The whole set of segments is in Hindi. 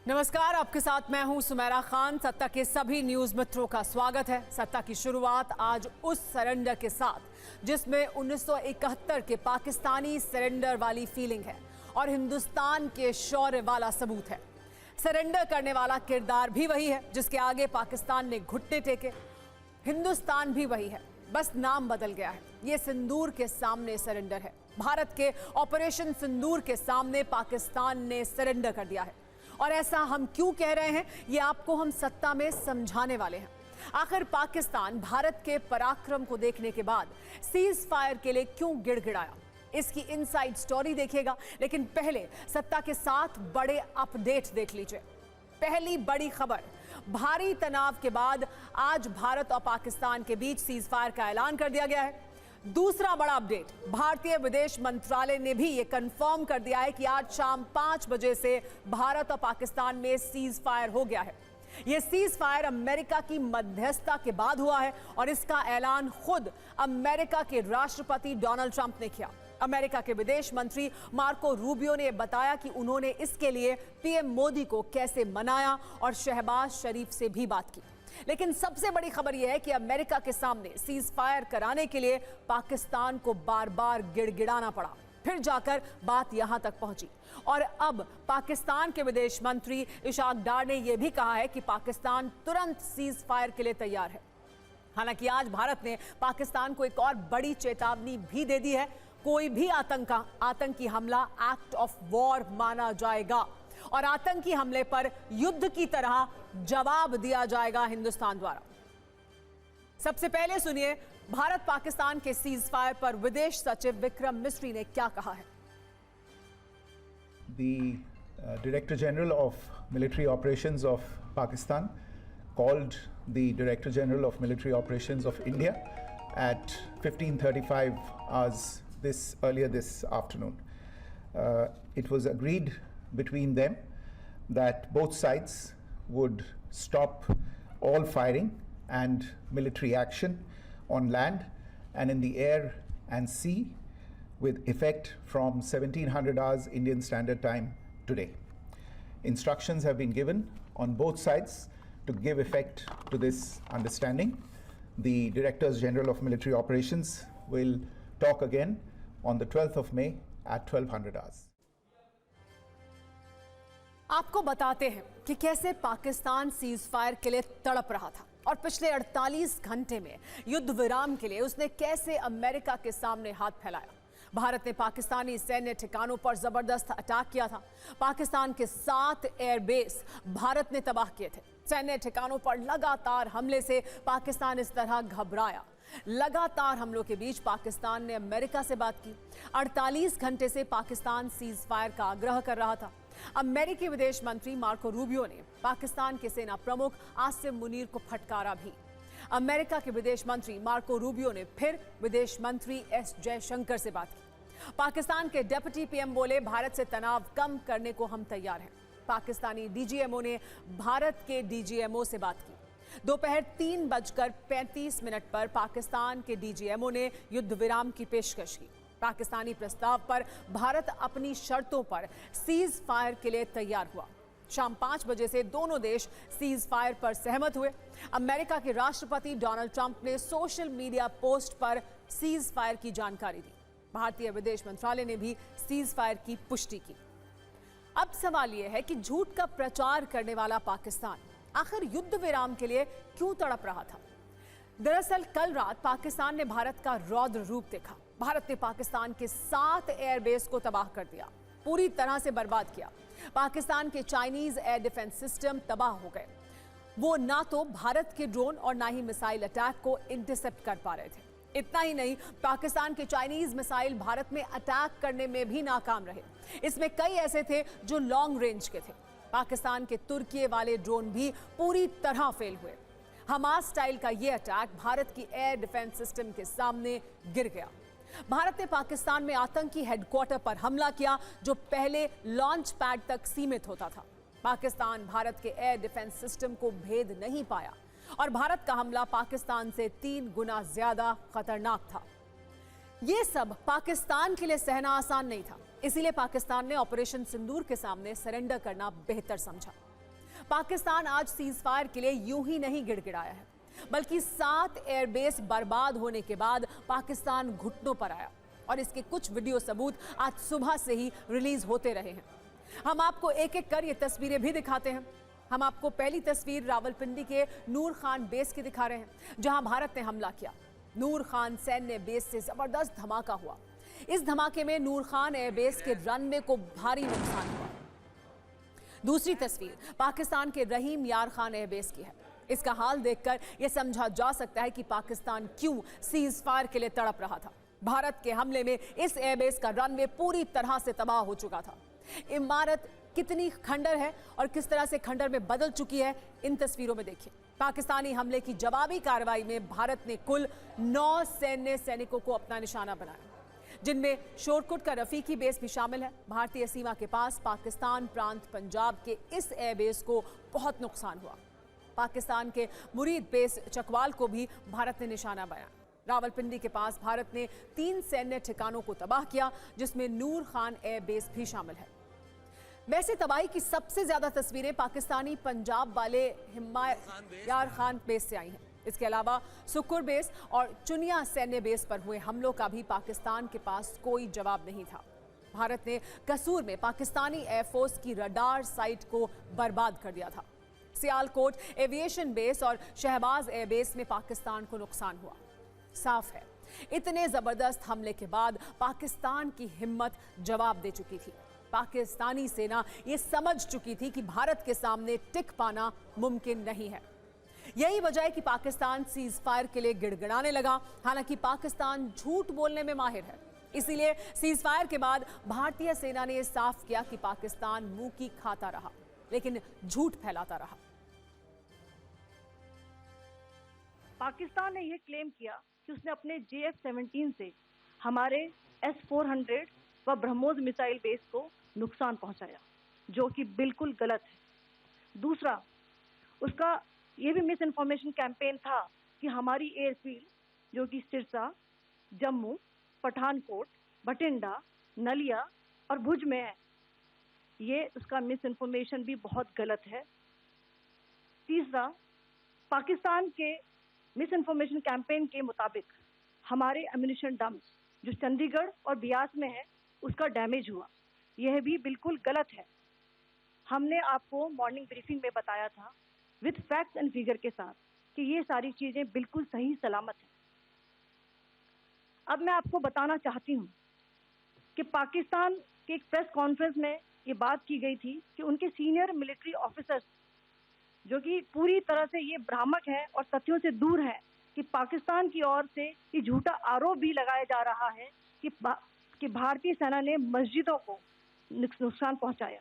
नमस्कार, आपके साथ मैं हूं सुमेरा खान। सत्ता के सभी न्यूज मित्रों का स्वागत है। सत्ता की शुरुआत आज उस सरेंडर के साथ जिसमें 1971 के पाकिस्तानी सरेंडर वाली फीलिंग है और हिंदुस्तान के शौर्य वाला सबूत है। सरेंडर करने वाला किरदार भी वही है जिसके आगे पाकिस्तान ने घुटने टेके। हिंदुस्तान भी वही है, बस नाम बदल गया है। ये सिंदूर के सामने सरेंडर है। भारत के ऑपरेशन सिंदूर के सामने पाकिस्तान ने सरेंडर कर दिया है। और ऐसा हम क्यों कह रहे हैं, ये आपको हम सत्ता में समझाने वाले हैं। आखिर पाकिस्तान भारत के पराक्रम को देखने के बाद सीज फायर के लिए क्यों गिड़गिड़ाया, इसकी इनसाइड स्टोरी देखिएगा। लेकिन पहले सत्ता के 7 बड़े अपडेट देख लीजिए। पहली बड़ी खबर, भारी तनाव के बाद आज भारत और पाकिस्तान के बीच सीज फायर का ऐलान कर दिया गया है। दूसरा बड़ा अपडेट, भारतीय विदेश मंत्रालय ने भी यह कंफर्म कर दिया है कि आज शाम 5 बजे से भारत और पाकिस्तान में सीज फायर हो गया है। यह सीज फायर अमेरिका की मध्यस्थता के बाद हुआ है और इसका ऐलान खुद अमेरिका के राष्ट्रपति डोनाल्ड ट्रंप ने किया। अमेरिका के विदेश मंत्री मार्को रूबियो ने बताया कि उन्होंने इसके लिए पीएम मोदी को कैसे मनाया और शहबाज शरीफ से भी बात की। लेकिन सबसे बड़ी खबर यह है कि अमेरिका के सामने सीज फायर कराने के लिए पाकिस्तान को बार बार गिड़गिड़ाना पड़ा, फिर जाकर बात यहां तक पहुंची। और अब पाकिस्तान के विदेश मंत्री इशाक डार ने यह भी कहा है कि पाकिस्तान तुरंत सीज फायर के लिए तैयार है। हालांकि आज भारत ने पाकिस्तान को एक और बड़ी चेतावनी भी दे दी है। कोई भी आतंकी हमला एक्ट ऑफ वॉर माना जाएगा और आतंकी हमले पर युद्ध की तरह जवाब दिया जाएगा हिंदुस्तान द्वारा। सबसे पहले सुनिए भारत पाकिस्तान के सीज फायर पर विदेश सचिव विक्रम मिस्री ने क्या कहा है। The Director General of Military Operations of Pakistan called the Director General of Military Operations of India at 15:35 hours earlier this afternoon. It was agreed between them that both sides would stop all firing and military action on land and in the air and sea with effect from 1700 hours Indian Standard Time today. Instructions have been given on both sides to give effect to this understanding. The Directors General of Military Operations will talk again on the 12th of May at 1200 hours. आपको बताते हैं कि कैसे पाकिस्तान सीज फायर के लिए तड़प रहा था और पिछले 48 घंटे में युद्ध विराम के लिए उसने कैसे अमेरिका के सामने हाथ फैलाया। भारत ने पाकिस्तानी सैन्य ठिकानों पर जबरदस्त अटैक किया था। पाकिस्तान के 7 एयरबेस भारत ने तबाह किए थे। सैन्य ठिकानों पर लगातार हमले से पाकिस्तान इस तरह घबराया। लगातार हमलों के बीच पाकिस्तान ने अमेरिका से बात की। 48 घंटे से पाकिस्तान सीज फायर का आग्रह कर रहा था। अमेरिकी विदेश मंत्री मार्को रूबियो ने पाकिस्तान के सेना प्रमुख आसिम मुनीर को फटकारा भी। अमेरिका के विदेश मंत्री मार्को रूबियो ने फिर विदेश मंत्री एस जयशंकर से बात की। पाकिस्तान के डिप्टी पीएम बोले, भारत से तनाव कम करने को हम तैयार हैं। पाकिस्तानी डीजीएमओ ने भारत के डीजीएमओ से बात की। दोपहर 3:35 पर पाकिस्तान के डीजीएमओ ने युद्ध विराम की पेशकश की। पाकिस्तानी प्रस्ताव पर भारत अपनी शर्तों पर सीज फायर के लिए तैयार हुआ। शाम 5 बजे से दोनों देश सीज फायर पर सहमत हुए। अमेरिका के राष्ट्रपति डोनाल्ड ट्रंप ने सोशल मीडिया पोस्ट पर सीज फायर की जानकारी दी। भारतीय विदेश मंत्रालय ने भी सीज फायर की पुष्टि की। अब सवाल यह है कि झूठ का प्रचार करने वाला पाकिस्तान आखिर युद्ध विराम के लिए क्यों तड़प रहा था। दरअसल कल रात पाकिस्तान ने भारत का रौद्र रूप देखा। भारत ने पाकिस्तान के 7 एयरबेस को तबाह कर दिया, पूरी तरह से बर्बाद किया। पाकिस्तान के चाइनीज एयर डिफेंस सिस्टम तबाह हो गए। वो ना तो भारत के ड्रोन और ना ही मिसाइल अटैक को इंटरसेप्ट कर पा रहे थे। इतना ही नहीं, पाकिस्तान के चाइनीज मिसाइल भारत में अटैक करने में भी नाकाम रहे। इसमें कई ऐसे थे जो लॉन्ग रेंज के थे। पाकिस्तान के तुर्की वाले ड्रोन भी पूरी तरह फेल हुए। हमास स्टाइल का यह अटैक भारत की एयर डिफेंस सिस्टम के सामने गिर गया। भारत ने पाकिस्तान में आतंकी हेडक्वार्टर पर हमला किया जो पहले लॉन्च पैड तक सीमित होता था। पाकिस्तान भारत के एयर डिफेंस सिस्टम को भेद नहीं पाया और भारत का हमला पाकिस्तान से 3 गुना ज्यादा खतरनाक था। यह सब पाकिस्तान के लिए सहना आसान नहीं था, इसीलिए पाकिस्तान ने ऑपरेशन सिंदूर के सामने सरेंडर करना बेहतर समझा। पाकिस्तान आज सीज फायर के लिए यूं ही नहीं गिड़गिड़ाया है, बल्कि 7 एयरबेस बर्बाद होने के बाद पाकिस्तान घुटनों पर आया और इसके कुछ वीडियो सबूत आज सुबह से ही रिलीज होते रहे हैं। हम आपको एक एक कर ये तस्वीरें भी दिखाते हैं। हम आपको पहली तस्वीर रावलपिंडी के नूर खान बेस की दिखा रहे हैं, जहां भारत ने हमला किया। नूर खान सैन्य बेस से जबरदस्त धमाका हुआ। इस धमाके में नूर खान एयरबेस के रनवे को भारी नुकसान हुआ। दूसरी तस्वीर पाकिस्तान के रहीम यार खान एयरबेस की है। इसका हाल देखकर यह समझा जा सकता है कि पाकिस्तान क्यों सीज फायर के लिए तड़प रहा था। भारत के हमले में इस एयरबेस का रनवे पूरी तरह से तबाह हो चुका था। इमारत कितनी खंडर है और किस तरह से खंडर में बदल चुकी है, इन तस्वीरों में देखिए। पाकिस्तानी हमले की जवाबी कार्रवाई में भारत ने कुल 9 सैनिकों को अपना निशाना बनाया, जिनमें शोरकुट का रफीकी बेस भी शामिल है। भारतीय सीमा के पास पाकिस्तान प्रांत पंजाब के इस एयरबेस को बहुत नुकसान हुआ। पाकिस्तान के मुरीद बेस चकवाल को भी भारत ने निशाना बनाया। रावलपिंडी के पास भारत ने 3 सैन्य ठिकानों को तबाह किया, जिसमें नूर खान एयरबेस भी शामिल है। वैसे तबाही की सबसे ज्यादा तस्वीरें पाकिस्तानी पंजाब वाले यार खान बेस से आई हैं। इसके अलावा सुकुर बेस और चुनिया सैन्य बेस पर हुए हमलों का भी पाकिस्तान के पास कोई जवाब नहीं था। भारत ने कसूर में पाकिस्तानी एयरफोर्स की रडार साइट को बर्बाद कर दिया था। सियालकोट एविएशन बेस और शहबाज एयरबेस में पाकिस्तान को नुकसान हुआ। साफ है, इतने जबरदस्त हमले के बाद पाकिस्तान की हिम्मत जवाब दे चुकी थी। पाकिस्तानी सेना ये समझ चुकी थी कि भारत के सामने टिक पाना मुमकिन नहीं है। यही वजह है कि पाकिस्तान सीज फायर के लिए गिड़गिड़ाने लगा। हालांकि पाकिस्तान झूठ बोलने में माहिर है, इसीलिए सीज फायर के बाद भारतीय सेना ने साफ किया कि पाकिस्तान मुंह की खाता रहा, लेकिन झूठ फैलाता रहा। पाकिस्तान ने यह क्लेम किया कि उसने अपने JF-17 से हमारे S-400 व ब्रह्मोस मिसाइल बेस को नुकसान पहुंचाया, जो कि बिल्कुल गलत है। दूसरा, उसका ये भी मिस इन्फॉर्मेशन कैंपेन था कि हमारी एयरफील्ड, जो कि सिरसा, जम्मू, पठानकोट, बठिंडा, नलिया और भुज में है, ये उसका मिस इन्फॉर्मेशन भी बहुत गलत है। तीसरा, पाकिस्तान के मिस इन्फॉर्मेशन कैंपेन के मुताबिक हमारे एम्यूनिशन डंप्स जो चंडीगढ़ और बियास में है, उसका डैमेज हुआ, यह भी बिल्कुल गलत है। हमने आपको मॉर्निंग ब्रीफिंग में बताया था विद फैक्ट्स एंड फिगर के साथ कि ये सारी चीजें बिल्कुल सही सलामत हैं। अब मैं आपको बताना चाहती हूँ कि पाकिस्तान के एक प्रेस कॉन्फ्रेंस में ये बात की गई थी कि उनके सीनियर मिलिट्री ऑफिसर्स, जो कि पूरी तरह से ये भ्रामक है और तथ्यों से दूर है, कि पाकिस्तान की ओर से ये झूठा आरोप भी लगाया जा रहा है कि भारतीय सेना ने मस्जिदों को नुकसान पहुंचाया।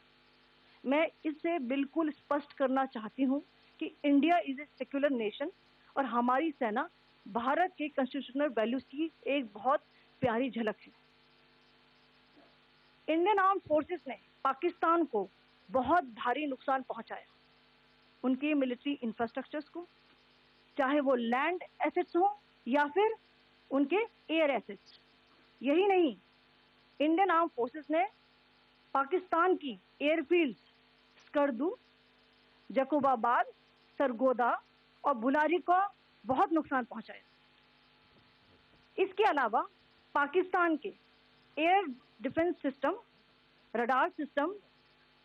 मैं इससे बिल्कुल स्पष्ट करना चाहती हूं कि India is a secular nation और हमारी सेना भारत के कॉन्स्टिट्यूशनल वैल्यूज की एक बहुत प्यारी झलक है। इंडियन आर्म फोर्सेस ने पाकिस्तान को बहुत भारी नुकसान पहुंचाया, उनके मिलिट्री इंफ्रास्ट्रक्चर्स को, चाहे वो लैंड एसेट्स हो या फिर उनके एयर एसेट्स। यही नहीं, इंडियन आर्म फोर्सेस ने पाकिस्तान की एयरफील्ड स्कर्दू, जकोबाबाद, सरगोदा और बुलारी को बहुत नुकसान पहुंचाया। इसके अलावा पाकिस्तान के air defence system, radar system,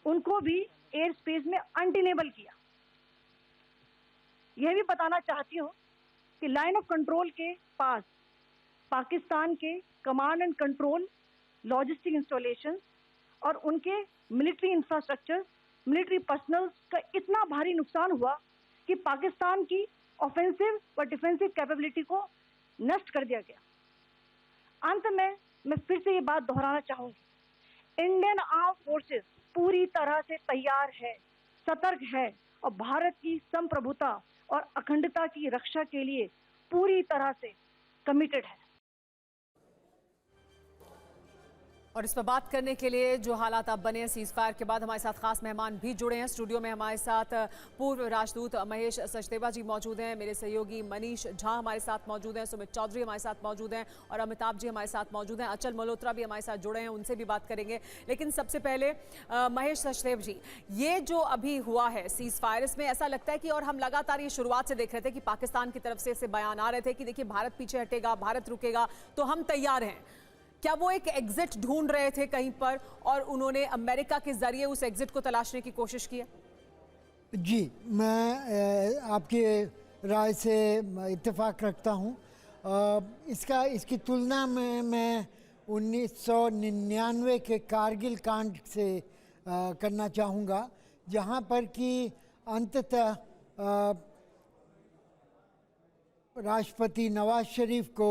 उनको भी एयर स्पेस में अनटेनेबल किया। यह भी बताना चाहती हूँ कि लाइन ऑफ कंट्रोल के पास पाकिस्तान के command and control, logistic installation और उनके मिलिट्री इंफ्रास्ट्रक्चर, मिलिट्री पर्सनल का इतना भारी नुकसान हुआ कि पाकिस्तान की ऑफेंसिव व डिफेंसिव कैपेबिलिटी को नष्ट कर दिया गया। अंत में मैं फिर से ये बात दोहराना चाहूंगी, इंडियन आर्म फोर्सेस पूरी तरह से तैयार है, सतर्क है और भारत की संप्रभुता और अखंडता की रक्षा के लिए पूरी तरह से कमिटेड है। और इस पर बात करने के लिए जो हालात अब बने हैं सीज फायर के बाद, हमारे साथ खास मेहमान भी जुड़े हैं। स्टूडियो में हमारे साथ पूर्व राजदूत महेश सचदेवा जी मौजूद हैं, मेरे सहयोगी मनीष झा हमारे साथ मौजूद हैं, सुमित चौधरी हमारे साथ मौजूद हैं और अमिताभ जी हमारे साथ मौजूद हैं। अचल मल्होत्रा भी हमारे साथ जुड़े हैं, उनसे भी बात करेंगे। लेकिन सबसे पहले महेश सचदेव जी, ये जो अभी हुआ है सीज फायर, इसमें ऐसा लगता है कि, और हम लगातार ये शुरुआत से देख रहे थे कि पाकिस्तान की तरफ से ऐसे बयान आ रहे थे कि देखिए भारत पीछे हटेगा, भारत रुकेगा तो हम तैयार हैं। क्या वो एक एग्जिट ढूंढ रहे थे कहीं पर और उन्होंने अमेरिका के जरिए उस एग्जिट को तलाशने की कोशिश की है? जी, मैं आपकी राय से इत्तेफाक रखता हूँ। इसकी तुलना में मैं 1999 के कारगिल कांड से करना चाहूँगा, जहाँ पर कि अंततः राष्ट्रपति नवाज शरीफ को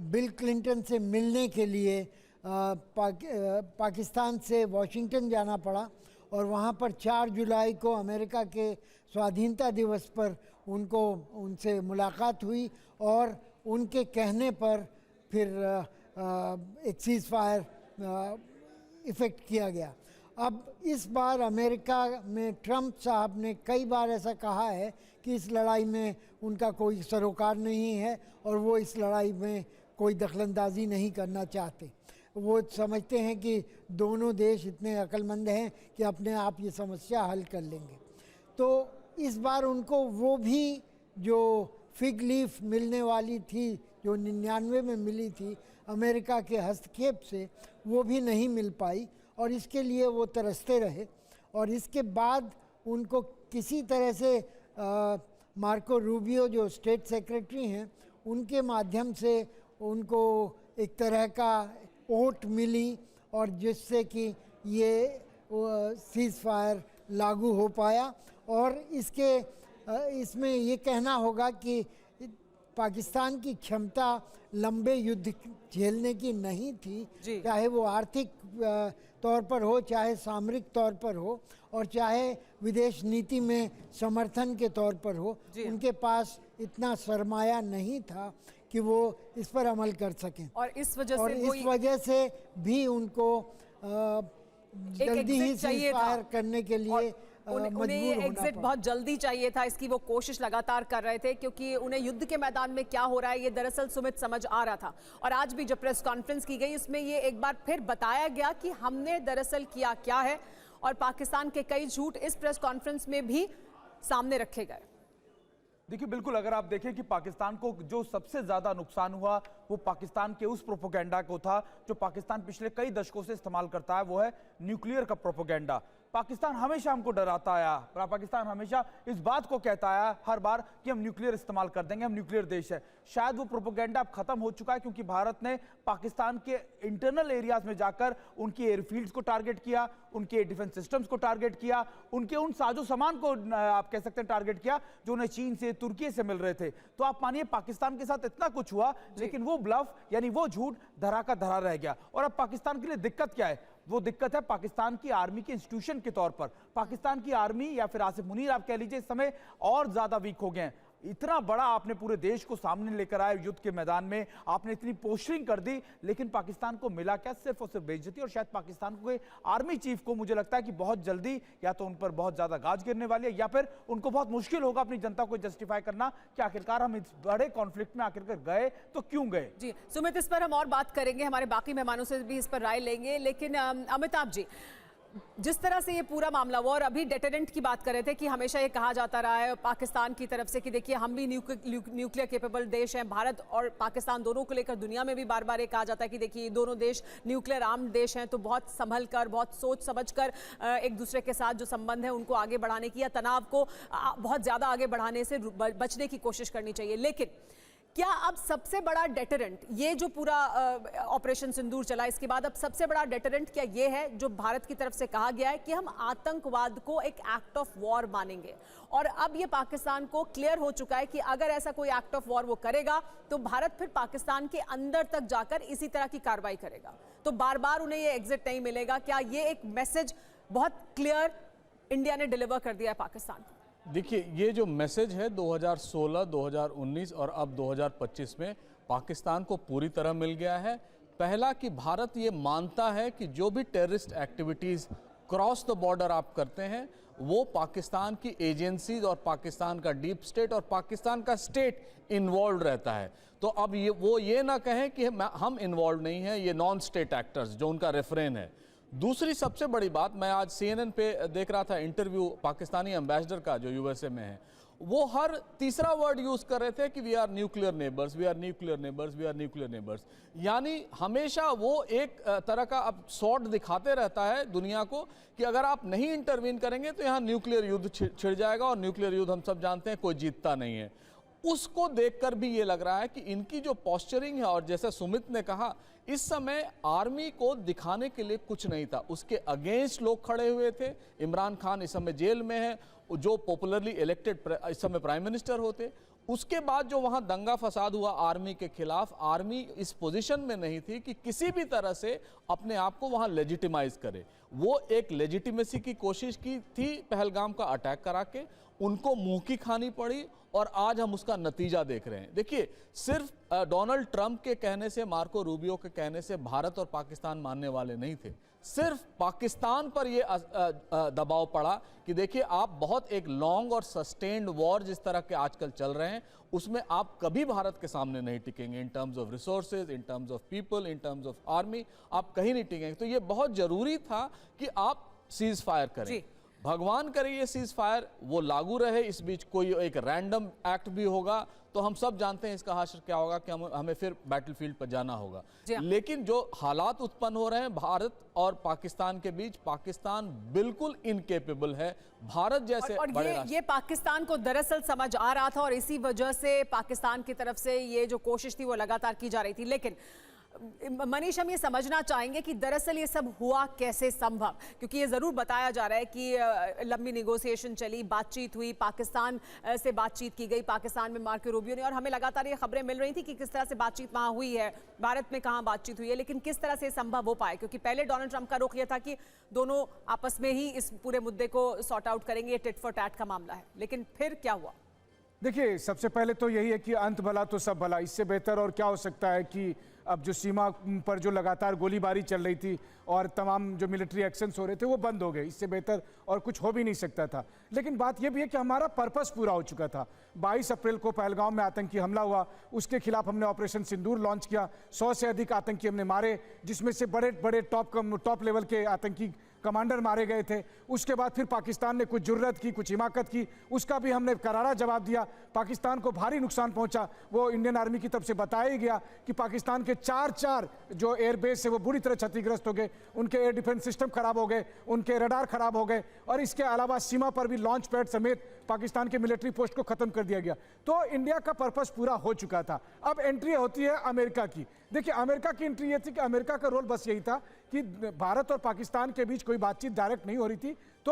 बिल क्लिंटन से मिलने के लिए पाकिस्तान से वॉशिंगटन जाना पड़ा और वहाँ पर 4 जुलाई को अमेरिका के स्वाधीनता दिवस पर उनसे मुलाकात हुई और उनके कहने पर फिर एक सीज फायर इफ़ेक्ट किया गया। अब इस बार अमेरिका में ट्रंप साहब ने कई बार ऐसा कहा है कि इस लड़ाई में उनका कोई सरोकार नहीं है और वो इस लड़ाई में कोई दखलंदाजी नहीं करना चाहते। वो समझते हैं कि दोनों देश इतने अक्लमंद हैं कि अपने आप ये समस्या हल कर लेंगे। तो इस बार उनको वो भी जो फिग लीफ मिलने वाली थी, जो 99 में मिली थी अमेरिका के हस्तक्षेप से, वो भी नहीं मिल पाई और इसके लिए वो तरसते रहे। और इसके बाद उनको किसी तरह से मार्को रूबियो जो स्टेट सेक्रेटरी हैं, उनके माध्यम से उनको एक तरह का ओट मिली और जिससे कि ये सीज फायर लागू हो पाया। और इसमें ये कहना होगा कि पाकिस्तान की क्षमता लंबे युद्ध झेलने की नहीं थी, चाहे वो आर्थिक तौर पर हो, चाहे सामरिक तौर पर हो और चाहे विदेश नीति में समर्थन के तौर पर हो। उनके पास इतना सरमाया नहीं था कि वो इस पर अमल कर सकें और इस वजह से भी उनको जल्दी ही सीज फायर करने के लिए उन्हें ये एग्जिट बहुत जल्दी चाहिए था। इसकी वो कोशिश लगातार कर रहे थे क्योंकि उन्हें युद्ध के मैदान में क्या हो रहा है ये दरअसल सुमित समझ आ रहा था। और आज भी जब प्रेस कॉन्फ्रेंस की गई उसमें ये एक बार फिर बताया गया कि हमने दरअसल किया क्या है और पाकिस्तान के कई झूठ इस प्रेस कॉन्फ्रेंस में भी सामने रखे गए। देखिए बिल्कुल, अगर आप देखें कि पाकिस्तान को जो सबसे ज्यादा नुकसान हुआ वो पाकिस्तान के उस प्रोपोगेंडा को था जो पाकिस्तान पिछले कई दशकों से इस्तेमाल करता है, वो है न्यूक्लियर का प्रोपोगेंडा। पाकिस्तान हमेशा हमको डराता आया, पाकिस्तान हमेशा इस बात को कहता आया हर बार कि हम न्यूक्लियर इस्तेमाल कर देंगे, हम न्यूक्लियर देश है। शायद वो प्रोपोगेंडा अब खत्म हो चुका है क्योंकि भारत ने पाकिस्तान के इंटरनल एरियाज में जाकर उनके एयरफील्ड्स को टारगेट किया, उनके डिफेंस सिस्टम्स को टारगेट किया, उनके उन साजो सामान को आप कह सकते हैं टारगेट किया जो उन्हें चीन से, तुर्की से मिल रहे थे। तो आप मानिए पाकिस्तान के साथ इतना कुछ हुआ लेकिन वो ब्लफ यानी वो झूठ धरा का धरा रह गया। और अब पाकिस्तान के लिए दिक्कत क्या है? वो दिक्कत है पाकिस्तान की आर्मी के इंस्टीट्यूशन के तौर पर। पाकिस्तान की आर्मी या फिर आसिफ मुनीर आप कह लीजिए इस समय और ज्यादा वीक हो गए हैं। इतना बड़ा आपने पूरे देश को सामने लेकर आए युद्ध के मैदान में, आपने इतनी पोस्टरिंग कर दी लेकिन पाकिस्तान को मिला क्या? सिर्फ और सिर्फ बेइज्जती। और शायद पाकिस्तान के आर्मी चीफ को मुझे लगता है कि बहुत जल्दी या तो उन पर बहुत ज्यादा गाज गिरने वाली है या फिर उनको बहुत मुश्किल होगा अपनी जनता को जस्टिफाई करना कि आखिरकार हम इस बड़े कॉन्फ्लिक्ट में आखिरकार गए तो क्यों गए। जी सुमित, इस पर हम और बात करेंगे, हमारे बाकी मेहमानों से भी इस पर राय लेंगे। लेकिन अमिताभ जी, जिस तरह से ये पूरा मामला हुआ और अभी डेटरेंट की बात कर रहे थे कि हमेशा ये कहा जाता रहा है पाकिस्तान की तरफ से कि देखिए हम भी न्यूक्लियर केपेबल देश हैं। भारत और पाकिस्तान दोनों को लेकर दुनिया में भी बार बार ये कहा जाता है कि देखिए ये दोनों देश न्यूक्लियर आर्म्ड देश हैं, तो बहुत संभल कर, बहुत सोच समझ कर एक दूसरे के साथ जो संबंध है उनको आगे बढ़ाने की या तनाव को बहुत ज़्यादा आगे बढ़ाने से बचने की कोशिश करनी चाहिए। लेकिन क्या अब सबसे बड़ा डेटरेंट, ये जो पूरा ऑपरेशन सिंदूर चला इसके बाद अब सबसे बड़ा डेटरेंट क्या ये है जो भारत की तरफ से कहा गया है कि हम आतंकवाद को एक एक्ट ऑफ वॉर मानेंगे? और अब ये पाकिस्तान को क्लियर हो चुका है कि अगर ऐसा कोई एक्ट ऑफ वॉर वो करेगा तो भारत फिर पाकिस्तान के अंदर तक जाकर इसी तरह की कार्रवाई करेगा, तो बार बार उन्हें ये एग्जिट नहीं मिलेगा। क्या ये एक मैसेज बहुत क्लियर इंडिया ने डिलीवर कर दिया है पाकिस्तान को? देखिए, ये जो मैसेज है 2016, 2019 और अब 2025 में पाकिस्तान को पूरी तरह मिल गया है पहला कि भारत ये मानता है कि जो भी terrorist activities cross the border आप करते हैं वो पाकिस्तान की एजेंसीज और पाकिस्तान का डीप स्टेट और पाकिस्तान का स्टेट इन्वॉल्व रहता है। तो अब ये ना कहें कि हम इन्वॉल्व नहीं हैं, ये नॉन स्टेट एक्टर्स, जो उनका रेफरेन है। दूसरी सबसे बड़ी बात, मैं आज CNN पे देख रहा था इंटरव्यू पाकिस्तानी एम्बेसडर का जो USA में है, वो हर तीसरा वर्ड यूज कर रहे थे कि we are nuclear neighbours, we are nuclear neighbours, we are nuclear neighbours. यानी हमेशा वो एक तरह का अब सॉर्ट दिखाते रहता है दुनिया को कि अगर आप नहीं इंटरवीन करेंगे तो यहाँ न्यूक्लियर युद्ध छिड़ जाएगा, और न्यूक्लियर युद्ध हम सब जानते हैं कोई जीतता नहीं है। उसको देखकर भी ये लग रहा है कि इनकी जो पोस्चरिंग है, और जैसे सुमित ने कहा, इस समय आर्मी को दिखाने के लिए कुछ नहीं था, उसके अगेंस्ट लोग खड़े हुए थे। इमरान खान इस समय जेल में है, जो पॉपुलरली इलेक्टेड इस समय प्राइम मिनिस्टर होते। उसके बाद जो वहां दंगा फसाद हुआ आर्मी के खिलाफ, आर्मी इस पोजीशन में नहीं थी कि किसी भी तरह से अपने आप को वहां लेजिटिमाइज करे। वो एक लेजिटिमेसी की कोशिश की थी पहलगाम का अटैक करा के, उनको मुंह की खानी पड़ी, और आज हम उसका नतीजा देख रहे हैं। देखिए, सिर्फ डोनाल्ड ट्रंप के कहने से, मार्को रूबियो के कहने से भारत और पाकिस्तान मानने वाले नहीं थे। सिर्फ पाकिस्तान पर यह दबाव पड़ा कि देखिए, आप बहुत एक लॉन्ग और सस्टेन्ड वॉर जिस तरह के आजकल चल रहे हैं, उसमें आप कभी भारत के सामने नहीं टिकेंगे। In terms of resources, in terms of people, in terms of army, आप कहीं नहीं टिकेंगे। तो ये बहुत जरूरी था कि आप सीज फायर करें। भगवान करे ये सीज फायर वो लागू रहे। इस बीच कोई एक रैंडम एक्ट भी होगा तो हम सब जानते हैं इसका हाशिर क्या होगा कि हमें फिर बैटलफील्ड पर जाना होगा। लेकिन जो हालात उत्पन्न हो रहे हैं भारत और पाकिस्तान के बीच, पाकिस्तान बिल्कुल इनकेपेबल है भारत जैसे और बड़े ये पाकिस्तान को दरअसल समझ आ रहा था, और इसी वजह से पाकिस्तान की तरफ से ये जो कोशिश थी वो लगातार की जा रही थी। लेकिन मनीष, हम ये समझना चाहेंगे कि दरअसल ये सब हुआ कैसे संभव, क्योंकि ये जरूर बताया जा रहा है कि लंबी नेगोशिएशन चली, बातचीत हुई, पाकिस्तान से बातचीत की गई, पाकिस्तान में मार्को रूबियो ने, और हमें लगातार ये खबरें मिल रही थी कि किस तरह से बातचीत वहां हुई है, भारत में कहां बातचीत हुई है, लेकिन किस तरह से संभव हो पाए, क्योंकि पहले डोनाल्ड ट्रंप का रुख यह था कि दोनों आपस में ही इस पूरे मुद्दे को सॉर्ट आउट करेंगे, ये टिट फॉर टैट का मामला है। लेकिन फिर क्या हुआ? देखिए, सबसे पहले तो यही है कि अंत भला तो सब भला। इससे बेहतर और क्या हो सकता है कि अब जो सीमा पर जो लगातार गोलीबारी चल रही थी और तमाम जो मिलिट्री एक्शंस हो रहे थे वो बंद हो गए। इससे बेहतर और कुछ हो भी नहीं सकता था। लेकिन बात यह भी है कि हमारा पर्पस पूरा हो चुका था। 22 अप्रैल को पहलगाम में आतंकी हमला हुआ, उसके खिलाफ हमने ऑपरेशन सिंदूर लॉन्च किया। 100 से अधिक आतंकी हमने मारे, जिसमें से बड़े बड़े टॉप लेवल के आतंकी कमांडर मारे गए थे। उसके बाद फिर पाकिस्तान ने कुछ जुर्रत की, कुछ हिमाकत की, उसका भी हमने करारा जवाब दिया। पाकिस्तान को भारी नुकसान पहुंचा। वो इंडियन आर्मी की तरफ से बताया ही गया कि पाकिस्तान के 4 जो एयरबेस है वो बुरी तरह क्षतिग्रस्त हो गए, उनके एयर डिफेंस सिस्टम खराब हो गए, उनके रडार खराब हो गए, और इसके अलावा सीमा पर भी लॉन्च पैड समेत पाकिस्तान के मिलिट्री पोस्ट को खत्म कर दिया गया। तो इंडिया का पर्पस पूरा हो चुका था। अब एंट्री होती है अमेरिका की। देखिए, अमेरिका की एंट्री ये थी कि अमेरिका का रोल बस यही था कि भारत और पाकिस्तान के बीच कोई बातचीत डायरेक्ट नहीं हो रही थी, तो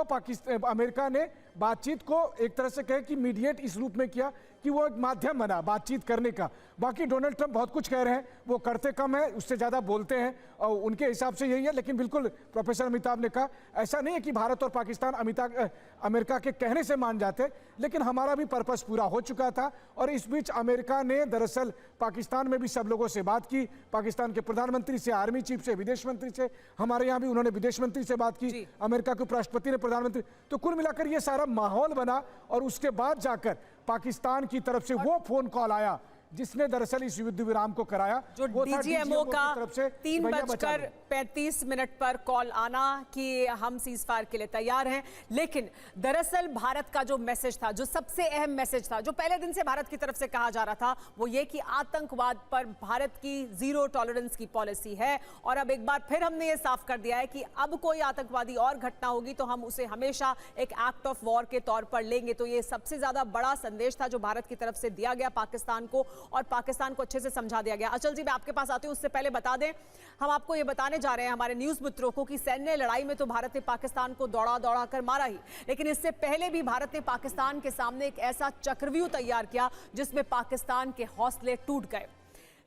अमेरिका ने बातचीत को एक तरह से कहे कि मीडिएट इस रूप में किया कि वो एक माध्यम बना बातचीत करने का। बाकी डोनाल्ड ट्रंप बहुत कुछ कह रहे हैं, वो करते कम है, उससे ज़्यादा बोलते हैं, और उनके हिसाब से यही है। लेकिन बिल्कुल प्रोफेसर अमिताभ ने कहा, ऐसा नहीं है कि भारत और पाकिस्तान अमेरिका के कहने से मान जाते, लेकिन हमारा भी पर्पस पूरा हो चुका था। और इस बीच अमेरिका ने दरअसल पाकिस्तान में भी सब लोगों से बात की, पाकिस्तान के प्रधानमंत्री से, आर्मी चीफ से, विदेश मंत्री से, हमारे यहाँ भी उन्होंने विदेश मंत्री से बात की, अमेरिका के उपराष्ट्रपति ने प्रधानमंत्री। तो कुल मिलाकर ये सारा माहौल बना, और उसके बाद जाकर पाकिस्तान की तरफ से वो फोन कॉल आया जिसने दरअसल इस युद्ध विराम को कराया, जो डीजीएमओ का 3:35 पर कॉल आना कि हम सीज फायर के लिए तैयार हैं। लेकिन दरअसल भारत का जो मैसेज था, जो सबसे अहम मैसेज था, जो पहले दिन से भारत की तरफ से कहा जा रहा था, वो ये कि आतंकवाद पर भारत की जीरो टॉलरेंस की पॉलिसी है। और अब एक बार फिर हमने ये साफ कर दिया है कि अब कोई आतंकवादी और घटना होगी तो हम उसे हमेशा एक एक्ट ऑफ वॉर के तौर पर लेंगे। तो ये सबसे ज्यादा बड़ा संदेश था जो भारत की तरफ से दिया गया पाकिस्तान को, और पाकिस्तान को अच्छे से समझा दिया गया। अचल जी, मैं आपके पास आती हूं, उससे पहले बता दें, हम आपको ये बताने जा रहे हैं हमारे न्यूज मित्रों को कि सैन्य लड़ाई में तो भारत ने पाकिस्तान को दौड़ा दौड़ा कर मारा ही, लेकिन इससे पहले भी भारत ने पाकिस्तान के सामने एक ऐसा चक्रव्यूह तैयार किया जिसमें पाकिस्तान के हौसले टूट गए।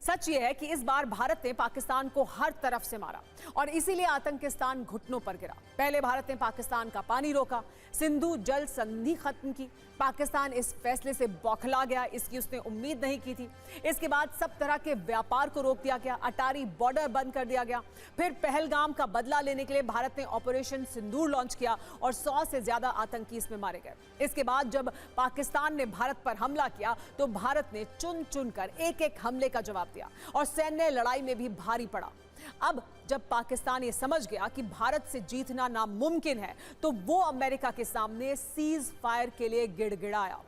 सच ये है कि इस बार भारत ने पाकिस्तान को हर तरफ से मारा और इसीलिए आतंकिस्तान घुटनों पर गिरा। पहले भारत ने पाकिस्तान का पानी रोका, सिंधु जल संधि खत्म की। पाकिस्तान इस फैसले से बौखला गया, इसकी उसने उम्मीद नहीं की थी। इसके बाद सब तरह के व्यापार को रोक दिया गया, अटारी बॉर्डर बंद कर दिया गया। फिर पहलगाम का बदला लेने के लिए भारत ने ऑपरेशन सिंदूर लॉन्च किया और 100 से ज्यादा आतंकी इसमें मारे गए। इसके बाद जब पाकिस्तान ने भारत पर हमला किया तो भारत ने चुन चुन कर एक एक हमले का जवाब दिया और सैन्य लड़ाई में भी भारी पड़ा। अब जब पाकिस्तान ये समझ गया कि भारत से जीतना नामुमकिन है तो वो अमेरिका के सामने सीज फायर के लिए गिड़गिड़ाया।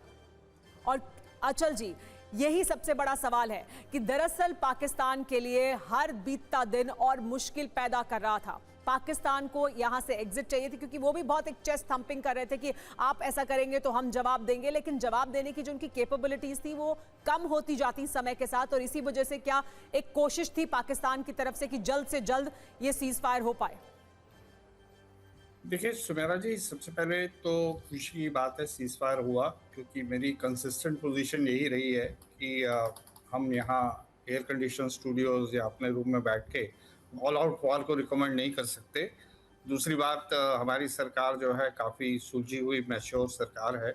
और अचल जी, यही सबसे बड़ा सवाल है कि दरअसल पाकिस्तान के लिए हर बीतता दिन और मुश्किल पैदा कर रहा था। पाकिस्तान को यहां से एग्जिट चाहिए थी क्योंकि वो भी बहुत एक चेस्ट थंपिंग कर रहे थे कि आप ऐसा करेंगे तो हम जवाब देंगे, लेकिन जवाब देने की जो उनकी कैपेबिलिटीज थी वो कम होती जाती समय के साथ। और इसी वजह से क्या एक कोशिश थी पाकिस्तान की तरफ से कि जल्द से जल्द ये सीज फायर हो पाए? देखिए सुमेरा जी, सबसे पहले तो खुशी की बात है सीज फायर हुआ, क्योंकि मेरी कंसिस्टेंट पोजीशन यही रही है कि हम यहाँ एयर कंडीशन स्टूडियोज या अपने रूम में बैठ के ऑल आउट वॉर को रिकमेंड नहीं कर सकते। दूसरी बात, हमारी सरकार जो है काफ़ी सुलझी हुई मैच्योर सरकार है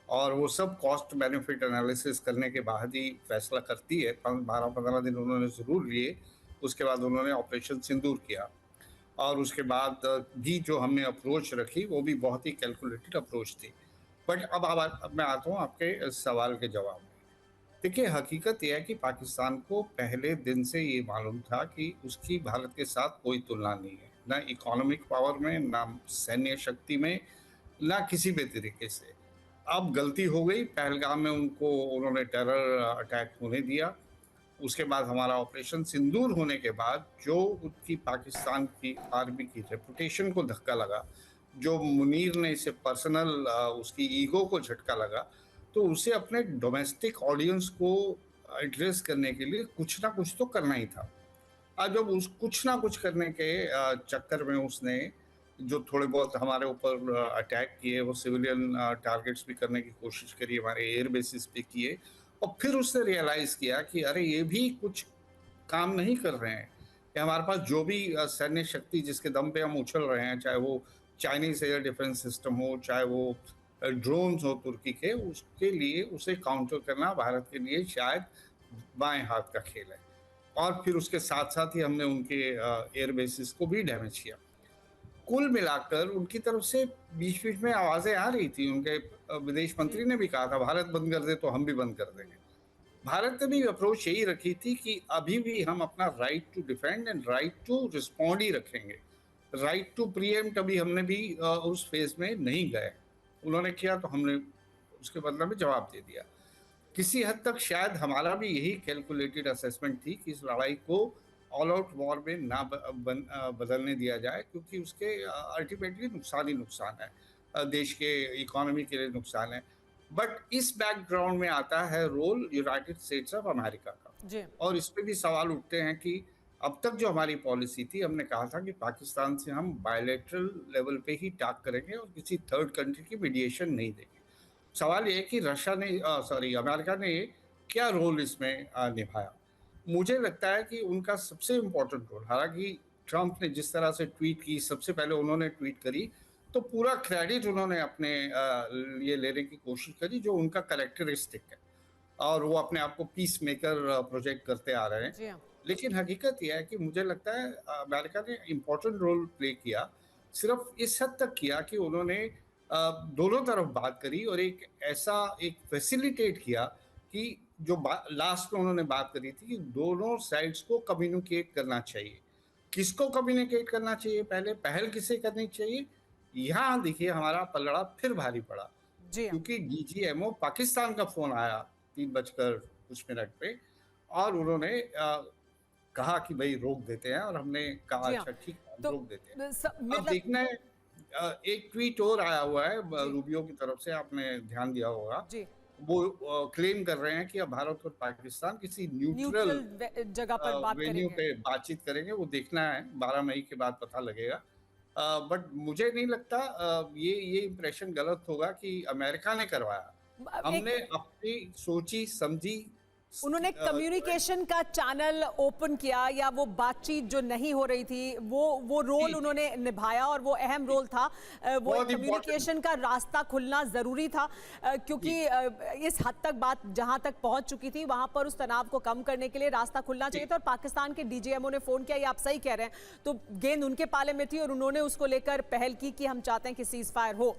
और वो सब कॉस्ट बेनिफिट एनालिसिस करने के बाद ही फैसला करती है। 12-15 दिन उन्होंने ज़रूर लिए, उसके बाद उन्होंने ऑपरेशन सिंदूर किया और उसके बाद भी जो हमने अप्रोच रखी वो भी बहुत ही कैलकुलेटेड अप्रोच थी। बट अब मैं आता हूँ आपके सवाल के जवाब में। देखिए, हकीकत यह है कि पाकिस्तान को पहले दिन से ये मालूम था कि उसकी भारत के साथ कोई तुलना नहीं है, ना इकोनॉमिक पावर में, ना सैन्य शक्ति में, ना किसी भी तरीके से। अब गलती हो गई, पहलगाम में उन्होंने टेरर अटैक होने दिया। उसके बाद हमारा ऑपरेशन सिंदूर होने के बाद जो उनकी पाकिस्तान की आर्मी की रेपुटेशन को धक्का लगा, जो मुनीर ने इसे पर्सनल उसकी ईगो को झटका लगा, तो उसे अपने डोमेस्टिक ऑडियंस को एड्रेस करने के लिए कुछ ना कुछ तो करना ही था। आज जब उस कुछ ना कुछ करने के चक्कर में उसने जो थोड़े बहुत हमारे ऊपर अटैक किए, वो सिविलियन टारगेट्स भी करने की कोशिश करी, हमारे एयर बेसिस पे किए, और फिर उसने रियलाइज़ किया कि अरे ये भी कुछ काम नहीं कर रहे हैं कि हमारे पास जो भी सैन्य शक्ति जिसके दम पे हम उछल रहे हैं, चाहे वो चाइनीज एयर डिफेंस सिस्टम हो, चाहे वो ड्रोन्स हो तुर्की के, उसके लिए उसे काउंटर करना भारत के लिए शायद बाएं हाथ का खेल है। और फिर उसके साथ साथ ही हमने उनके एयर बेसिस को भी डैमेज किया। कुल मिलाकर उनकी तरफ से बीच बीच में आवाज़ें आ रही थी, उनके विदेश मंत्री ने भी कहा था भारत बंद कर दे तो हम भी बंद कर देंगे। भारत ने भी अप्रोच यही रखी थी कि अभी भी हम अपना right to defend and right to respond ही रखेंगे। राइट टू प्रीएम्प्ट अभी हमने भी उस फेज में नहीं गए। उन्होंने किया तो हमने उसके बदले में जवाब दे दिया। किसी हद तक शायद हमारा भी यही कैलकुलेटेड असेसमेंट थी कि इस लड़ाई को ऑल आउट वॉर में ना बदलने दिया जाए, क्योंकि उसके अल्टीमेटली नुकसान ही नुकसान है, देश के इकोनॉमी के लिए नुकसान है। बट इस बैकग्राउंड में आता है role United States of America का, और इस पे भी सवाल उठते हैं कि अब तक जो हमारी पॉलिसी थी, हमने कहा था कि पाकिस्तान से हम बायलैटरल लेवल पे ही टॉक करेंगे और किसी थर्ड कंट्री की मीडिएशन नहीं देंगे। सवाल ये है कि अमेरिका ने क्या रोल इसमें निभाया। मुझे लगता है कि उनका सबसे इम्पोर्टेंट रोल, हालांकि ट्रंप ने जिस तरह से ट्वीट की, सबसे पहले उन्होंने ट्वीट करी तो पूरा क्रेडिट उन्होंने अपने लिए लेने की कोशिश करी, जो उनका कैरेक्टरिस्टिक है, और वो अपने आप को पीस मेकर प्रोजेक्ट करते आ रहे हैं। लेकिन हकीकत यह है कि मुझे लगता है अमेरिका ने इम्पोर्टेंट रोल प्ले किया, सिर्फ इस हद तक किया कि उन्होंने दोनों तरफ बात करी और एक फैसिलिटेट किया कि जो लास्ट में उन्होंने बात करी थी कि दोनों साइड्स को कम्युनिकेट करना चाहिए। किसको कम्युनिकेट करना चाहिए, पहल किसे करनी चाहिए, यहाँ देखिए हमारा पलड़ा फिर भारी पड़ा, क्योंकि डीजीएमओ पाकिस्तान का फोन आया 3:00 पे और उन्होंने कहा कि भाई रोक देते हैं, और हमने कहा अच्छा ठीक है रोक देते हैं। अब देखना है, एक ट्वीट और आया हुआ है रूबियो की तरफ से, आपने ध्यान दिया होगा, वो क्लेम कर रहे हैं कि अब भारत और पाकिस्तान किसी न्यूट्रल जगह पर वेन्यू पे बातचीत करेंगे। वो देखना है, 12 मई के बाद पता लगेगा। बट मुझे नहीं लगता ये इंप्रेशन गलत होगा कि अमेरिका ने करवाया। हमने अपनी सोची समझी उन्होंने कम्युनिकेशन का चैनल ओपन किया या वो बातचीत जो नहीं हो रही थी वो रोल उन्होंने निभाया और वो अहम रोल था। वो कम्युनिकेशन का रास्ता खुलना जरूरी था क्योंकि इस हद तक बात जहां तक पहुंच चुकी थी वहां पर उस तनाव को कम करने के लिए रास्ता खुलना चाहिए था। और पाकिस्तान के डीजीएमओ ने फोन किया, ये आप सही कह रहे हैं, तो गेंद उनके पाले में थी और उन्होंने उसको लेकर पहल की कि हम चाहते हैं कि सीज फायर हो।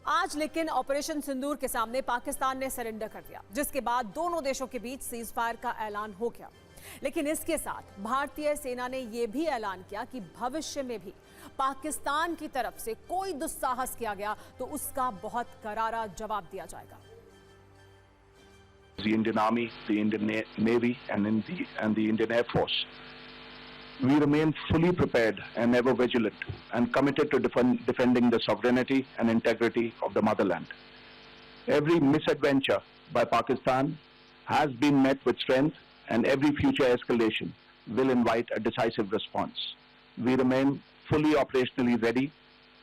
आज लेकिन ऑपरेशन सिंदूर के सामने पाकिस्तान ने सरेंडर कर दिया, जिसके बाद दोनों देशों के बीच सीज फायर का ऐलान हो गया। लेकिन इसके साथ भारतीय सेना ने यह भी ऐलान किया कि भविष्य में भी पाकिस्तान की तरफ से कोई दुस्साहस किया गया तो उसका बहुत करारा जवाब दिया जाएगा। The Indian Army, the Indian Navy and the Indian Air Force, we remain fully prepared and ever vigilant and committed to defending the sovereignty and integrity of the motherland. Every misadventure by Pakistan has been met with strength, and every future escalation will invite a decisive response. We remain fully operationally ready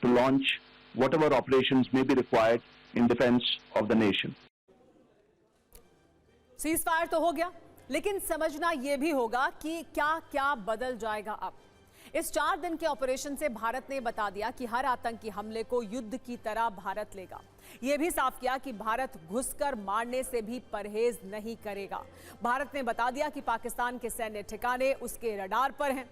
to launch whatever operations may be required in defense of the nation. Cease fire तो हो गया, लेकिन समझना यह भी होगा कि क्या क्या बदल जाएगा अब। इस 4 दिन के ऑपरेशन से भारत ने बता दिया कि हर आतंकी हमले को युद्ध की तरह भारत लेगा। यह भी साफ किया कि भारत घुसकर मारने से भी परहेज नहीं करेगा। भारत ने बता दिया कि पाकिस्तान के सैन्य ठिकाने उसके रडार पर हैं।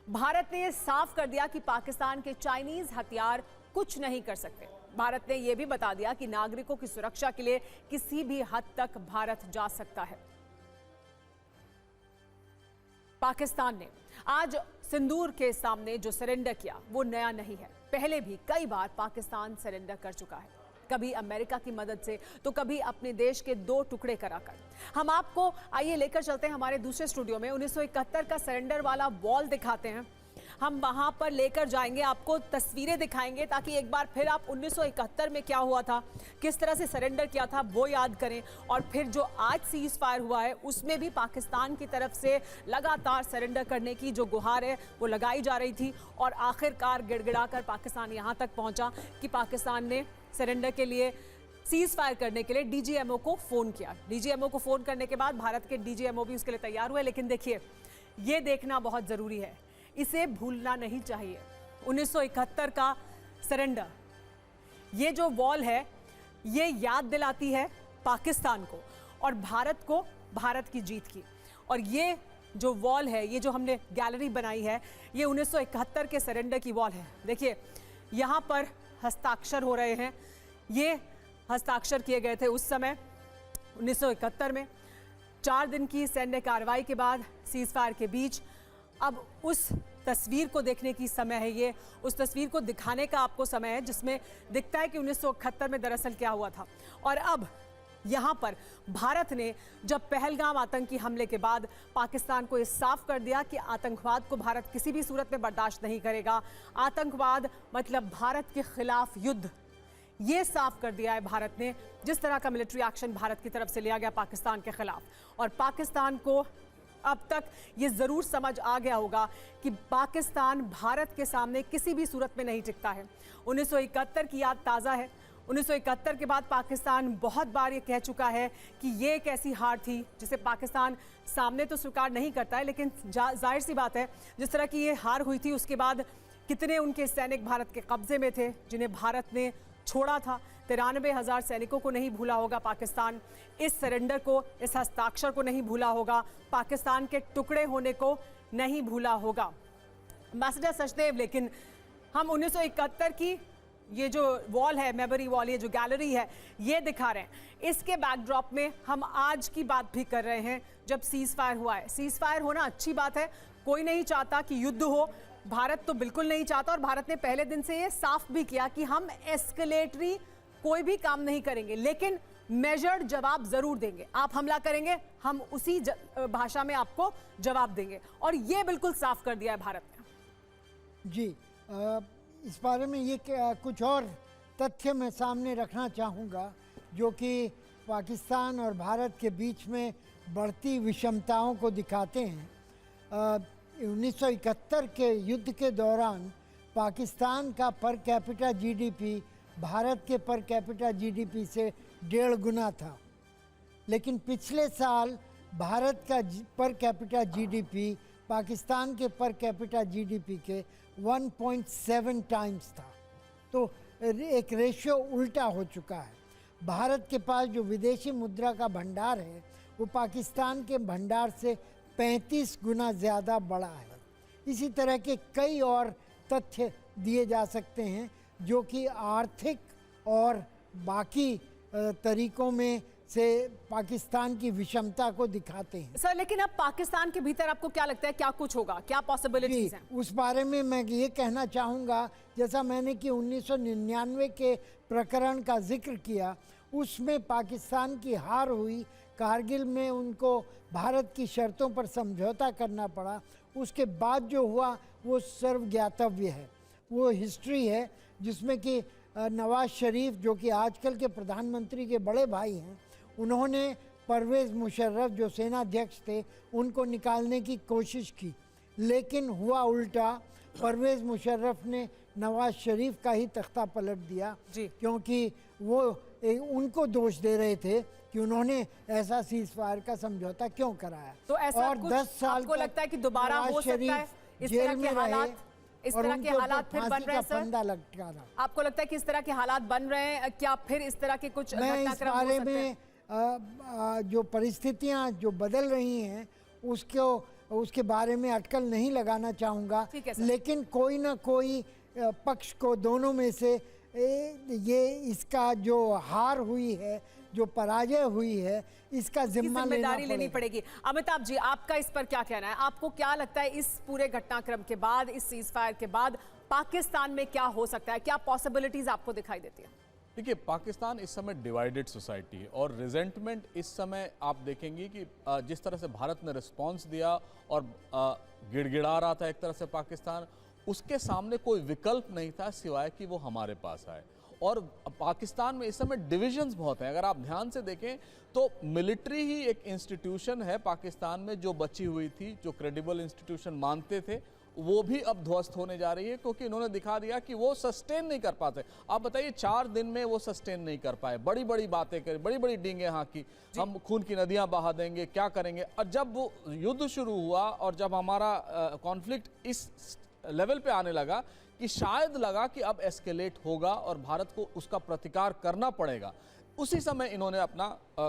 भारत ने यह साफ कर दिया कि पाकिस्तान के चाइनीज हथियार कुछ नहीं कर सकते। भारत ने यह भी बता दिया कि नागरिकों की सुरक्षा के लिए किसी भी हद तक भारत जा सकता है। पाकिस्तान ने आज सिंदूर के सामने जो सरेंडर किया वो नया नहीं है। पहले भी कई बार पाकिस्तान सरेंडर कर चुका है, कभी अमेरिका की मदद से तो कभी अपने देश के 2 टुकड़े कराकर। हम आपको आइए लेकर चलते हैं हमारे दूसरे स्टूडियो में। 1971 का सरेंडर वाला वॉल दिखाते हैं। हम वहां पर लेकर जाएंगे, आपको तस्वीरें दिखाएंगे ताकि एक बार फिर आप 1971 में क्या हुआ था, किस तरह से सरेंडर किया था वो याद करें। और फिर जो आज सीज फायर हुआ है उसमें भी पाकिस्तान की तरफ से लगातार सरेंडर करने की जो गुहार है वो लगाई जा रही थी और आखिरकार गिड़गिड़ाकर पाकिस्तान यहां तक पहुंचा कि पाकिस्तान ने सरेंडर के लिए, सीज फायर करने के लिए डीजीएमओ को फोन किया। डीजीएमओ को फोन करने के बाद भारत के डीजीएमओ भी उसके लिए तैयार हुए। लेकिन देखिए, ये देखना बहुत जरूरी है, इसे भूलना नहीं चाहिए। 1971 का सरेंडर, ये जो वॉल है ये याद दिलाती है पाकिस्तान को और भारत को भारत की जीत की। और ये जो वॉल है, ये जो हमने गैलरी बनाई है, ये 1971 के सरेंडर की वॉल है। देखिए यहाँ पर हस्ताक्षर हो रहे हैं, ये हस्ताक्षर किए गए थे उस समय 1971 में। 4 दिन की सैन्य कार्रवाई के बाद सीज फायर के बीच अब उस तस्वीर को देखने की समय है, ये उस तस्वीर को दिखाने का आपको समय है जिसमें दिखता है कि 1971 में दरअसल क्या हुआ था। और अब यहाँ पर भारत ने जब पहलगाम आतंकी हमले के बाद पाकिस्तान को ये साफ कर दिया कि आतंकवाद को भारत किसी भी सूरत में बर्दाश्त नहीं करेगा। आतंकवाद मतलब भारत के खिलाफ युद्ध, ये साफ कर दिया है भारत ने। जिस तरह का मिलिट्री एक्शन भारत की तरफ से लिया गया पाकिस्तान के खिलाफ, और पाकिस्तान को अब तक ये जरूर समझ आ गया होगा कि पाकिस्तान भारत के सामने किसी भी सूरत में नहीं टिकता है। 1971 की याद ताज़ा है। 1971 के बाद पाकिस्तान बहुत बार ये कह चुका है कि ये एक ऐसी हार थी जिसे पाकिस्तान सामने तो स्वीकार नहीं करता है, लेकिन जाहिर सी बात है जिस तरह की ये हार हुई थी उसके बाद कितने उनके सैनिक भारत के कब्जे में थे जिन्हें भारत ने छोड़ा था। 93,000 सैनिकों को नहीं भूला होगा पाकिस्तान, इस सरेंडर को, इस हस्ताक्षर को नहीं भूला होगा, पाकिस्तान के टुकड़े होने को नहीं भूला होगा। एम्बेसडर सचदेव, लेकिन हम 1971 की ये जो वॉल है, मेमोरी वॉल, ये जो गैलरी है, ये दिखा रहे हैं। इसके बैकड्रॉप में हम आज की बात भी कर रहे हैं जब सीज फायर हुआ है। सीज फायर होना अच्छी बात है, कोई नहीं चाहता कि युद्ध हो, भारत तो बिल्कुल नहीं चाहता। और भारत ने पहले दिन से ये साफ भी किया कि हम एस्केलेटरी कोई भी काम नहीं करेंगे, लेकिन मेजर्ड जवाब जरूर देंगे। आप हमला करेंगे, हम उसी भाषा में आपको जवाब देंगे, और ये बिल्कुल साफ कर दिया है भारत ने। जी, इस बारे में ये कुछ और तथ्य मैं सामने रखना चाहूँगा जो कि पाकिस्तान और भारत के बीच में बढ़ती विषमताओं को दिखाते हैं। 1971 के युद्ध के दौरान पाकिस्तान का पर कैपिटा जीडीपी भारत के पर कैपिटा जीडीपी से 1.5 गुना था, लेकिन पिछले साल भारत का पर कैपिटा जीडीपी पाकिस्तान के पर कैपिटा जीडीपी के 1.7 टाइम्स था। तो एक रेशियो उल्टा हो चुका है। भारत के पास जो विदेशी मुद्रा का भंडार है वो पाकिस्तान के भंडार से 35 गुना ज़्यादा बड़ा है। इसी तरह के कई और तथ्य दिए जा सकते हैं जो कि आर्थिक और बाकी तरीकों में से पाकिस्तान की विषमता को दिखाते हैं। सर, लेकिन अब पाकिस्तान के भीतर आपको क्या लगता है क्या कुछ होगा, क्या पॉसिबिलिटीज हैं? उस बारे में मैं ये कहना चाहूँगा, जैसा मैंने कि 1999 के प्रकरण का जिक्र किया, उसमें पाकिस्तान की हार हुई, कारगिल में उनको भारत की शर्तों पर समझौता करना पड़ा। उसके बाद जो हुआ वो सर्वज्ञातव्य है, वो हिस्ट्री है जिसमें कि नवाज शरीफ जो कि आजकल के प्रधानमंत्री के बड़े भाई हैं, उन्होंने परवेज़ मुशर्रफ जो सेनाध्यक्ष थे उनको निकालने की कोशिश की, लेकिन हुआ उल्टा। परवेज़ मुशर्रफ ने नवाज शरीफ का ही तख्ता पलट दिया क्योंकि वो उनको दोष दे रहे थे कि उन्होंने ऐसा सीज फायर का समझौता क्यों कराया। तो ऐसा और कुछ 10 साल आपको लगता है कि दोबारा हो सकता है इस तरह के हालात? इस तरह के हालात फिर बन रहे हैं सर? आपको लगता है कि इस तरह के हालात बन रहे हैं? क्या फिर इस तरह के कुछ मैं इस बारे में जो परिस्थितियां जो बदल रही हैं उसके बारे में अटकल नहीं लगाना चाहूँगा, लेकिन कोई ना कोई पक्ष को दोनों में से ये इसका जो हार हुई है, जो पराजय हुई है, इसका जिम्मेदारी लेनी पड़ेगी। अमिताभ जी, आपका इस पर क्या कहना है? आपको क्या लगता है इस पूरे घटनाक्रम के बाद, इस सीज फायर के बाद पाकिस्तान में क्या हो सकता है? क्या पॉसिबिलिटीज आपको दिखाई देती है? देखिए, पाकिस्तान इस समय डिवाइडेड सोसाइटी है और रिजेंटमेंट इस समय आप देखेंगे कि जिस तरह से भारत ने रिस्पांस दिया और गिड़गिड़ा रहा था एक तरह से पाकिस्तान, उसके सामने कोई विकल्प नहीं था सिवाय कि वो हमारे पास आए। और पाकिस्तान में इस समय डिविजन्स बहुत हैं। अगर आप ध्यान से देखें तो मिलिट्री ही एक इंस्टीट्यूशन है पाकिस्तान में जो बची हुई थी, जो क्रेडिबल इंस्टीट्यूशन मानते थे, वो भी अब ध्वस्त होने जा रही है क्योंकि इन्होंने दिखा दिया कि वो सस्टेन नहीं कर पाते। आप बताइए, 4 दिन में वो सस्टेन नहीं कर पाए, बड़ी बड़ी बातें करी, बड़ी बड़ी डींगे हाँकी, हम खून की नदियां बहा देंगे, क्या करेंगे। और जब वो युद्ध शुरू हुआ और जब हमारा कॉन्फ्लिक्ट इस लेवल पे आने लगा कि शायद लगा कि अब एस्केलेट होगा और भारत को उसका प्रतिकार करना पड़ेगा, उसी समय इन्होंने अपना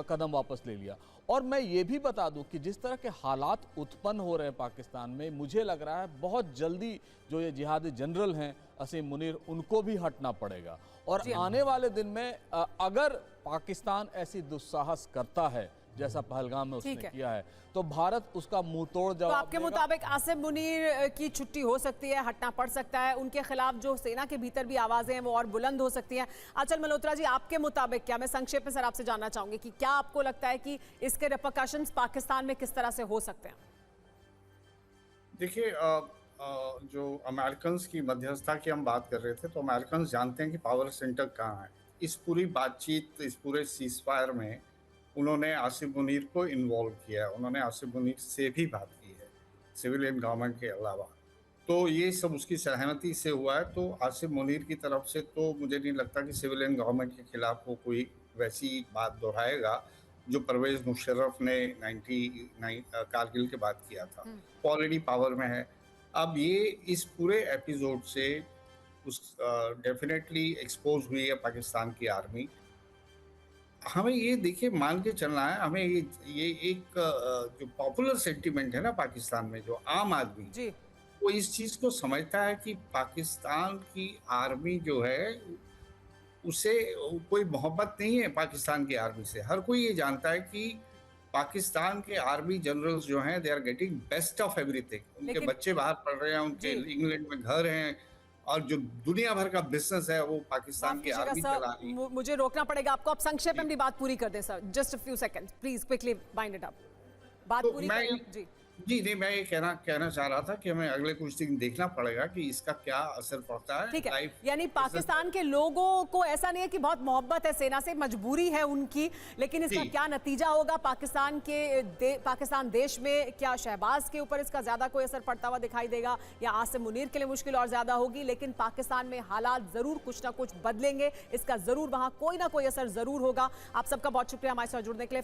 कदम वापस ले लिया। और मैं ये भी बता दूं कि जिस तरह के हालात उत्पन्न हो रहे हैं पाकिस्तान में, मुझे लग रहा है बहुत जल्दी जो ये जिहादी जनरल हैं असीम मुनीर, उनको भी हटना पड़ेगा। और आने वाले दिन में अगर पाकिस्तान ऐसी दुस्साहस करता है जैसा पहलगाम में उसने किया है, तो भारत उसका मुंह तोड़ जवाब तो आपके मुताबिक आसिम मुनीर की छुट्टी हो सकती है, हटना पड़ सकता है, उनके खिलाफ जो सेना के भीतर भी आवाजें हैं वो और बुलंद हो सकती हैं। आंचल मल्होत्रा जी, आपके मुताबिक क्या, मैं संक्षेप में सर आपसे जानना चाहूंगी कि क्या आपको लगता है कि इसके रिपरकशंस पाकिस्तान में किस तरह से हो सकते हैं? देखिए, जो अमेरिकन की मध्यस्थता की हम बात कर रहे थे, तो अमेरिकन जानते हैं कि पावर सेंटर कहाँ है। इस पूरी बातचीत, इस पूरे सीज फायर में उन्होंने आसिम मुनीर को इन्वॉल्व किया है, उन्होंने आसिम मुनीर से भी बात की है सिविलियन गवर्नमेंट के अलावा। तो ये सब उसकी सहमति से हुआ है। तो आसिम मुनीर की तरफ से तो मुझे नहीं लगता कि सिविलियन गवर्नमेंट के खिलाफ वो कोई वैसी बात दोहराएगा जो परवेज़ मुशर्रफ ने 99 कारगिल के बाद किया था। ऑलरेडी पावर में है। अब ये इस पूरे एपिसोड से डेफिनेटली एक्सपोज हुई है पाकिस्तान की आर्मी। हमें ये देखिए मान के चलना है, हमें ये एक जो पॉपुलर सेंटिमेंट है ना पाकिस्तान में, जो आम आदमी जी, वो इस चीज़ को समझता है कि पाकिस्तान की आर्मी जो है उसे कोई मोहब्बत नहीं है पाकिस्तान की आर्मी से। हर कोई ये जानता है कि पाकिस्तान के आर्मी जनरल्स जो हैं, they are getting best of everything. उनके बच्चे बाहर पढ़ रहे हैं, उनके इंग्लैंड में घर हैं, और जो दुनिया भर का बिजनेस है वो पाकिस्तान की आर्मी चला रही है। मुझे रोकना पड़ेगा आपको, आप संक्षेप में अपनी बात पूरी कर दें sir, just a few seconds please, quickly bind it up, बात पूरी करें। जी नहीं, मैं ये कहना चाह रहा था कि हमें अगले कुछ दिन देखना पड़ेगा कि इसका क्या असर पड़ता है। ठीक है, यानी पाकिस्तान के लोगों को ऐसा नहीं है कि बहुत मोहब्बत है सेना से, मजबूरी है उनकी, लेकिन इसका क्या नतीजा होगा पाकिस्तान देश में, क्या शहबाज के ऊपर इसका ज्यादा कोई असर पड़ता हुआ दिखाई देगा या आसिम मुनीर के लिए मुश्किल और ज्यादा होगी? लेकिन पाकिस्तान में हालात जरूर कुछ ना कुछ बदलेंगे, इसका जरूर वहां कोई ना कोई असर जरूर होगा। आप सबका बहुत शुक्रिया हमारे साथ जुड़ने के लिए।